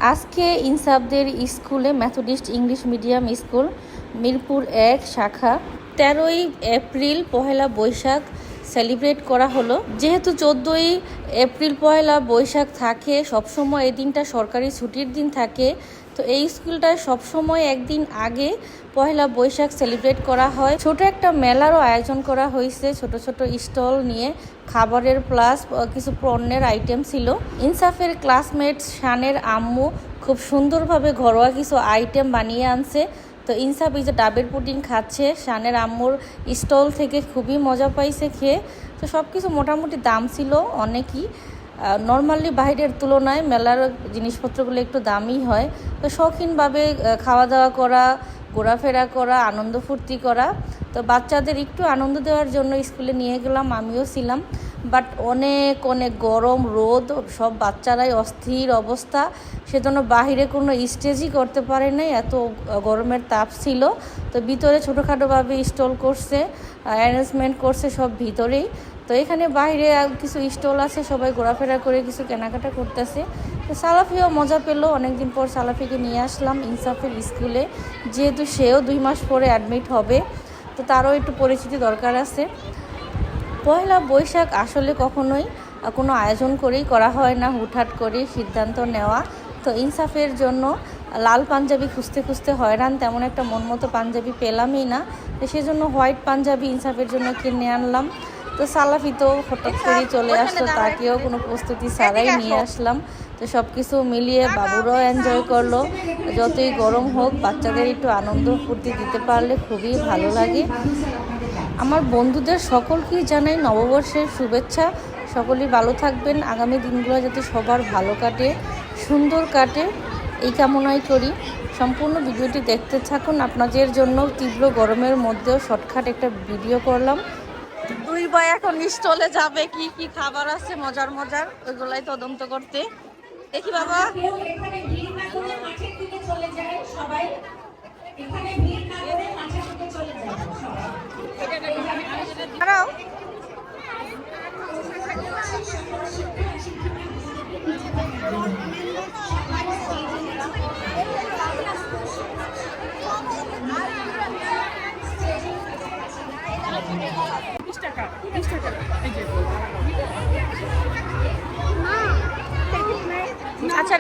আজকে ইনসাফদের স্কুলে Methodist English medium school Mirpur ১ শাখা ১৩ই এপ্রিল পহেলা বৈশাখ সেলিব্রেট করা হলো। যেহেতু ১৪ই এপ্রিল পহেলা বৈশাখ থাকে, সবসময় এই দিনটা সরকারি ছুটির দিন থাকে, তো এই স্কুলটায় সবসময় একদিন আগে পহেলা বৈশাখ সেলিব্রেট করা হয়। ছোট একটা মেলারও আয়োজন করা হয়েছে, ছোট ছোট স্টল নিয়ে খাবারের প্লাস কিছু পণ্যের আইটেম ছিল। ইনসাফের ক্লাসমেট শানের আম্মু খুব সুন্দরভাবে ঘরোয়া কিছু আইটেম বানিয়ে আনছে। তো ইনসাফ এই যে ডাবের পুডিং খাচ্ছে, শানের আম্মুর স্টল থেকে খুবই মজা পাইছে খেয়ে। তো সব কিছু মোটামুটি দাম ছিল অনেকই, নর্মালি বাইরের তুলনায় মেলার জিনিসপত্রগুলো একটু দামি হয়। তো শৌখিনভাবে খাওয়া দাওয়া করা, ঘোরাফেরা করা, আনন্দ ফুর্তি করা। তো বাচ্চাদের একটু আনন্দ দেওয়ার জন্য স্কুলে নিয়ে গেলাম, আমিও ছিলাম। বাট অনেক অনেক গরম, রোদ, সব বাচ্চারাই অস্থির অবস্থা, সেজন্য বাহিরে কোনো স্টেজই করতে পারে নাই, এত গরমের তাপ ছিল। তো ভিতরে ছোটোখাটোভাবে স্টল করছে, অ্যারেঞ্জমেন্ট করছে সব ভিতরেই। তো এখানে বাইরে কিছু স্টল আছে, সবাই ঘোরাফেরা করে কিছু কেনাকাটা করতেছে। তো সালাফিও মজা পেলো, অনেকদিন পর সালাফিকে নিয়ে আসলাম ইনসাফের স্কুলে, যেহেতু সেও ২ মাস পরে অ্যাডমিট হবে, তো তারও একটু পরিচিতি দরকার আছে। পয়লা বৈশাখ আসলে কখনোই কোনো আয়োজন করেই করা হয় না, হুটহাট করে সিদ্ধান্ত নেওয়া। তো ইনসাফের জন্য লাল পাঞ্জাবি খুঁজতে খুঁজতে হয়রান, তেমন একটা মন মতো পাঞ্জাবি পেলামই না, তো সেজন্য হোয়াইট পাঞ্জাবি ইনসাফের জন্য কিনে আনলাম। তো সালাফি তো হঠাৎ করেই চলে আসলো, তাকেও কোনো প্রস্তুতি ছাড়াই নিয়ে আসলাম। তো সব কিছু মিলিয়ে বাবুরাও এনজয় করলো। যতই গরম হোক, বাচ্চাদের একটু আনন্দ ফুর্তি দিতে পারলে খুবই ভালো লাগে। আমার বন্ধুদের সকলকেই জানাই নববর্ষের শুভেচ্ছা। সকলেই ভালো থাকবেন, আগামী দিনগুলো যাতে সবার ভালো কাটে, সুন্দর কাটে, এই কামনাই করি। সম্পূর্ণ ভিডিওটি দেখতে থাকুন। আপনাদের জন্য তীব্র গরমের মধ্যেও শর্টকাট একটা ভিডিও করলাম। 2 ভাই এখন স্টলে যাবে, কি কি খাবার আছে মজার মজার, ওইগুলাই তদন্ত করতে। দেখি বাবা, দাঁড়াও। আচ্ছা।